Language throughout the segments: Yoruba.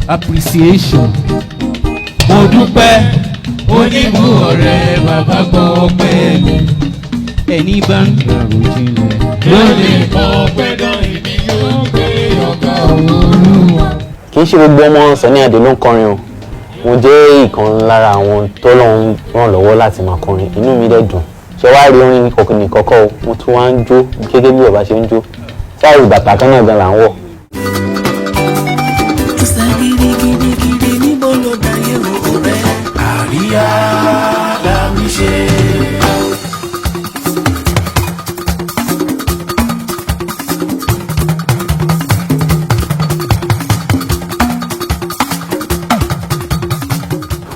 appreciation. Mo dúpẹ́ onímú ọ̀rẹ́ bàbá gbọ́ pẹ́ mi. Ẹni bá ń gbàrú jinlẹ̀ lórí ọ̀pẹ́ náà èmi yóò gbé ọ̀gá Olúwa. Kì í ṣe gbogbo ọmọ Sunny Adé ló ń kọrin o. Mo jẹ́ ìkan lára àwọn tó lọ́n ràn lọ́wọ́ láti máa kọrin. Inú mi dẹ̀ dùn. Ṣé wàá rí orin ní kọ́kọ́ o? Mo tún wá ń jó gẹ́gẹ́ bí bàbá ṣe ń jó. Sáà bàtà kan náà gan là ń wọ̀. Àríyá la mi ṣe.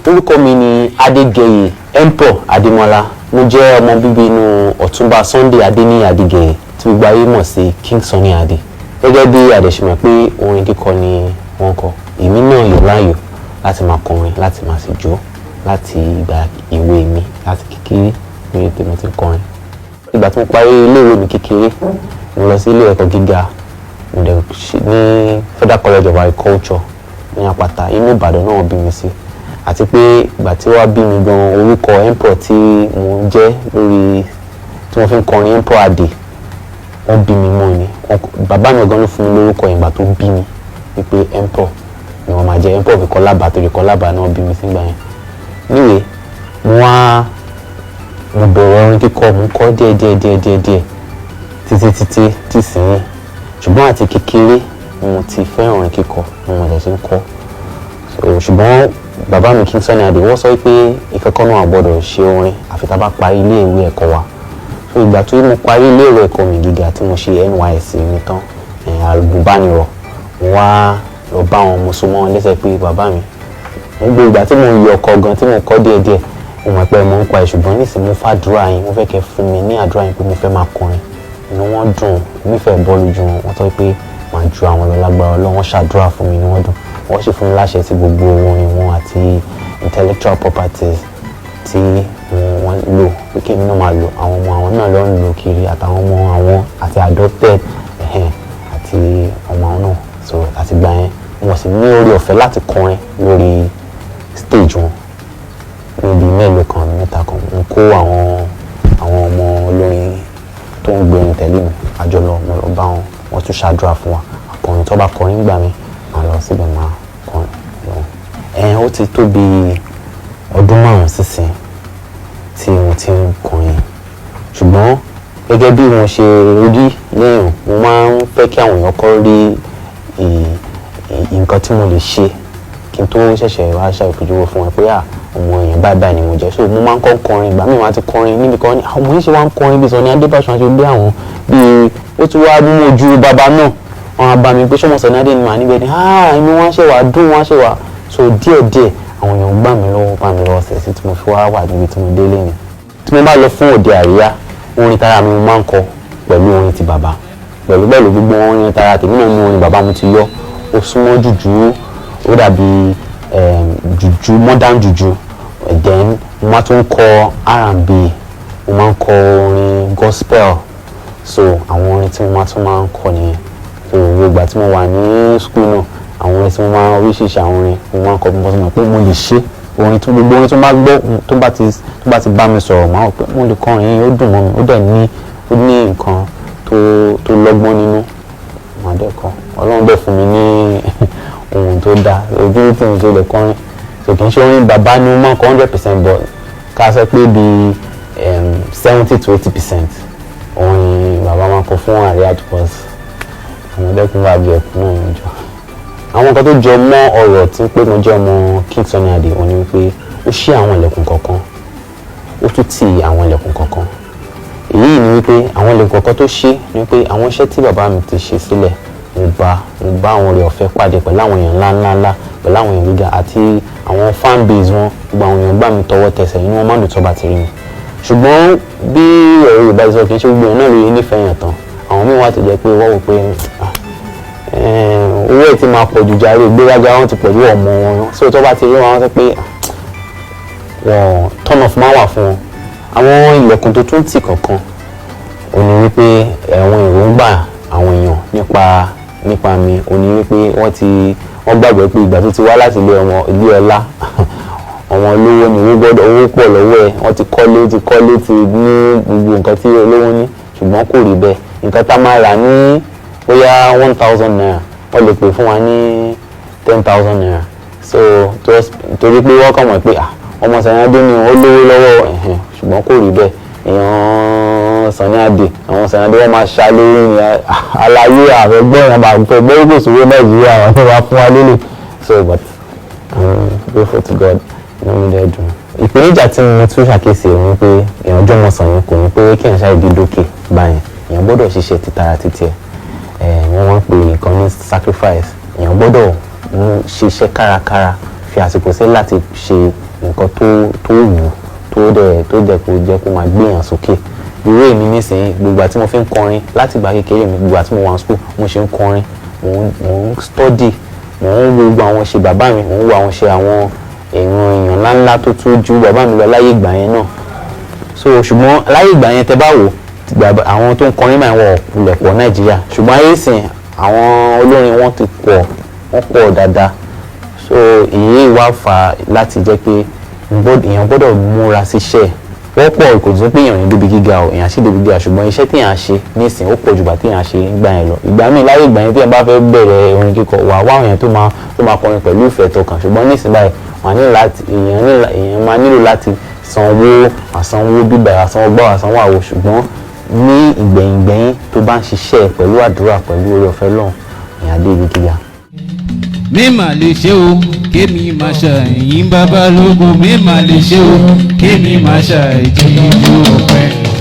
Orúkọ mi ni Adégẹyè Emperor Adémọ́lá. Mo jẹ́ ọmọ bíbí inú Ọ̀túnba Sunday Adéníyì Adégẹyè tí gbogbo ayé mọ̀ sí King Sunny Adé. Gẹ́gẹ́ bí àdẹ̀ṣemọ̀ pé orin kíkọ ni wọ́n kọ. Èmi náà yọ̀ láàyò láti máa kọrin, láti máa sì jó láti ìgbà ìwé mi, láti kékeré ní ètò mo ti ń kọrin. Ìgbà tí mo parí iléèwé mi kékeré, mo lọ sí ilé ẹ̀kọ́ gíga mo dẹ̀ ní Federal College of Agriculture ní Àpáta, inú Ìbàdàn náà bí mi sí. Àti pé ìgbà tí wọ́n bí mi gan, orúkọ Emperor tí mo jẹ́ lórí tí wọ́n fi ń kọrin Emperor Adé, wọ́n bí mi mọ́ ni. Bàbá mi gan ló fún mi lórúkọ ìgbà tó bí mi wípé Emperor ni wọ́n máa jẹ́. Emperor fi Kọ́lábà torí Kọ́lábà náà bí mi sígbà yẹn. Níwèé mo bẹ̀rẹ̀ orin kíkọ, mo kọ́ díẹ̀ títí tí sìn. Ṣùgbọ́n àti kékeré mo ti fẹ́ràn orin kíkọ, mo dẹ̀ ṣe ń kọ́. Ṣùgbọ́n bàbá mi King Sunny Adé wọ́n sọ pé ìkẹ́kọ̀ọ́ náà gbọ́dọ̀ ṣe orin àfi tá a bá parí ilé ìwé ẹ̀kọ́ wa. Ìgbà tí mo parí ilé ìwé ẹ̀kọ́ mi gíga tí mo ṣe NYSC mi tán, àgùnbánirọ̀, mo wá lọ bá wọn, mo so mọ́ wọn lẹ́sẹ̀ pé bàbá mi, gbogbo ìgbà tí mo yọ ọkọ̀ gan tí mo kọ́ díẹ̀díẹ̀, mo mọ̀ pé mo ń pa ẹ̀, ṣùgbọ́n nísìnyí mo fàdúrà yín, mo fẹ́ kẹ́ fún mi ní àdúrà yín pé mo fẹ́ máa kọrin. Inú wọn dùn, èmi fẹ́ bọ́ lójú wọn, wọ́n sọ pé màá ju àwọn lọ lágbára Ọlọ́run, wọ́n ṣàdúrà fún mi, inú wọn dùn. Wọ́n sì fún mi láṣẹ sí gbogbo orin wọn àti intellectual properties tí wọ́n lò pé kí èmi náà máa lò. Àwọn ọmọ àwọn náà ló ń lò kiri, àtàwọn ọmọ àwọn àti adopted àti ọmọ àwọn náà. So àti gbà yẹn wọ́n sì ní orí ọ̀fẹ́ láti kọrin lórí stage wọn níbi mélòó kan mẹ́ta kan. Mo kó àwọn ọmọ olórin tó ń gbé orin tẹ̀lé mi àjọlọ, mo lọ bá wọn, wọ́n tún ṣàdúrà fún wa. Akọrin tó bá kọrin gbà mí máa lọ síbẹ̀ máa kọrin lọ. Ó ti tó bí ọdún 5 sísìn tí mo ti ń kọrin. Ṣùgbọ́n gẹ́gẹ́ bí mo ṣe rí léèyàn, mo máa ń fẹ́ kí àwọn èèyàn kọ́ rí nǹkan tí mo lè ṣe kí n tó ṣẹ̀ṣẹ̀ wá ṣàpèjúwe fún wọn pé ọmọ èèyàn báyìí ni mo jẹ́. So mo máa ń kọ́ kọrin, ìgbà míì máa ti kọrin níbi kan ní àwọn ọmọ yìí ṣe wá ń kọrin bí Sunny Adé Báṣọ àti bí àwọn bí ó tún wá mú ojú bàbá náà. Wọ́n á bá mi pé ṣọmọ Sunny Adé ni màá níbẹ̀ ni inú wọn ṣe wà dùn, wọn ṣe wà. So díẹ̀díẹ̀ àwọn èèyàn gbà mí lọ́wọ́ ṣẹ̀ṣẹ̀ tí mo fi wá wà níbi tí mo dé lẹ́yìn. Tí mo bá lọ fún òde àríyá, orin tara mi mo máa ń kọ pẹ̀lú orin ti bàbá, pẹ̀lú gbogbo orin tara tèmi náà mú orin bàbá mi ti yọ. Ó súnmọ́ jùjú, ó dàbí jùjú, modern jùjú. Then mo máa tún kọ R&B, mo máa ń kọ orin gospel. So àwọn orin tí mo máa ń kọ nìyẹn. So ìgbà tí mo wà ní school náà, àwọn orin tí mo máa ń oríṣiríṣi àwọn orin mo máa ń kọ, mo mọ̀ pé mo lè ṣe orin tí gbogbo orin tó bá gbọ́ tó bá ti bá mi sọ̀rọ̀, máa wọ̀ pé mo lè kọrin yìí, ó dùn mọ́ mi, ó dẹ̀ ní nǹkan tó lọ́gbọ́n nínú. Màá dẹ̀ kọ. Ọlọ́run dẹ̀ fún mi ní ohun tó dáa, ojú tí mo tó lè kọrin. So kì í ṣe orin bàbá ni mo máa ń kọ 100%, but ká sọ pé bí 70 to 80% orin bàbá máa ń kọ fún àríyá because àwọn ọdẹkùn bá bí ẹkùn náà ń jọ. Àwọn nǹkan tó jọ mọ́ ọ̀rọ̀ tí pé mo jẹ́ ọmọ King Sunny Adé, òun ni wípé ó ṣí àwọn ilẹ̀kùn kọ̀ọ̀kan, ó tún tì àwọn ilẹ̀kùn kọ̀ọ̀kan. Èyí ni wípé àwọn ilẹ̀kùn kọ̀ọ̀kan tó ṣí ni wípé àwọn iṣẹ́ tí bàbá mi ti ṣe sílẹ̀, mo bá àwọn oore ọ̀fẹ́ pàdé pẹ̀lú àwọn èèyàn ńláńlá, pẹ̀lú àwọn èèyàn gíga àti àwọn fan base wọn. Gbogbo àwọn èèyàn gbà mí tọwọ́ tẹsẹ̀, inú wọn máa ń dùn tó bá ti rí mi. Ṣùgbọ́n bí ọ̀rọ̀ Yorùbá sọ, kì í ṣe gbogbo èèyàn náà ló nífẹ̀ẹ́ yàn tán. Àwọn míì wá ti jẹ́ pé wọ́n wò pé owó ẹ̀ ti máa pọ̀ jù jàre, ìgbéraga wọn ti pọ̀ jù ọmọ wọn. So tó bá ti rí wọn sọ pé wọ́n turn off máa wà fún wọn. Àwọn ilẹ̀kùn tó tún tì kọ̀ọ̀kan ó ní wípé àwọn èròǹgbà àwọn èèyàn nípa mi ó ní wípé wọ́n gbàgbé pé ìgbà tó ti wá láti ilé ọlá ọmọ olówó ni owó pọ̀ lọ́wọ́ ẹ̀ wọ́n ti kọ́lé ti ní gbogbo nǹkan tí olówó ní ṣùgbọ́n kò rí bẹ́ẹ̀ nǹkan tá máa rà ní bóyá 1,000 naira wọ́n lè pè fún wa ní 10,000 naira so torí pé wọ́n kàn mọ̀ pé ọmọ Sani Ade ni ó lówó lọ́wọ́ ṣùgbọ́n kò rí bẹ́ẹ̀ èèyàn Sani Ade àwọn Sani Ade wọ́n máa ṣá lórí ní aláyé àfẹ́gbọ́n ìyàbá àfẹ́gbọ́n kò sówó Nàìjíríà àwọn tó wá fún wa lélẹ̀ so but grateful to God inú mi dẹ̀ dùn. ìpèníjà tí mo tún ṣàkíyèsí ni pé èèyàn jọmọ Sànyìn kò ní pé kí èèyàn ṣáà di dókè báyìí èèyàn gbọ́dọ̀ ṣiṣẹ́ títara títí ẹ̀ wọ́n wọ́n pè nǹkan ní sacrifice èèyàn gbọ́dọ̀ ṣiṣẹ́ kárakára fi àsìkò sí láti ṣe nǹkan tó wù tó dẹ̀ kó jẹ́ kó máa gbéyàn sókè irú èmi nísìnyí gbogbo àti mo fi ń kọrin láti ìgbà kékeré mi gbogbo àti mo wà ní school mo ṣe ń kọrin mo ń study mo ń wo gbogbo àwọn ṣe bàbá mi mo ń wo àwọn ṣe àwọn èèyàn ńláńlá tó tún ju bàbá mi lọ láyé ìgbà yẹn náà so ṣùgbọ́n láyé ìgbà yẹn tẹ́ bá wò àwọn tó ń kọrin máa wọ ọ̀pọ̀lọpọ̀ Nàìjíríà ṣùgbọ́n ayé sìn àwọn olórin wọn ti pọ̀ dáadáa so èyí wá fà láti jẹ́ pé èèyàn gbọ́dọ̀ múra síṣẹ́ wọ́pọ̀ kò tún pé èèyàn ní débi gíga o èèyàn sì débi gíga ṣùgbọ́n iṣẹ́ téèyàn ṣe nísìnyí ó pọ̀ jù bá téèyàn ṣe gbà yẹn lọ ìgbà míì láyé ìgbà yẹn téèyàn bá fẹ́ bẹ̀rẹ̀ orin kíkọ wà wá èèyàn tó máa kọrin pẹ̀lú ìfẹ́ tọkàn ṣùgbọ́n nísìnyí báyìí èèyàn máa nílò láti sanwó bíbà àsanwó gbọ́ àsanwó àwo ṣùgbọ́n ní ìgbẹ̀yìngbẹ̀yìn tó bá ń ṣiṣẹ́ pẹ̀lú àdúrà pẹ̀lú oore ọ̀fẹ́ lọ́hùn èèyàn débi gíga. mi mà lè ṣe o kémi máa ṣàyìn bàbá lógo mi mà lè ṣe o kémi máa ṣàìjíjú ọpẹ́.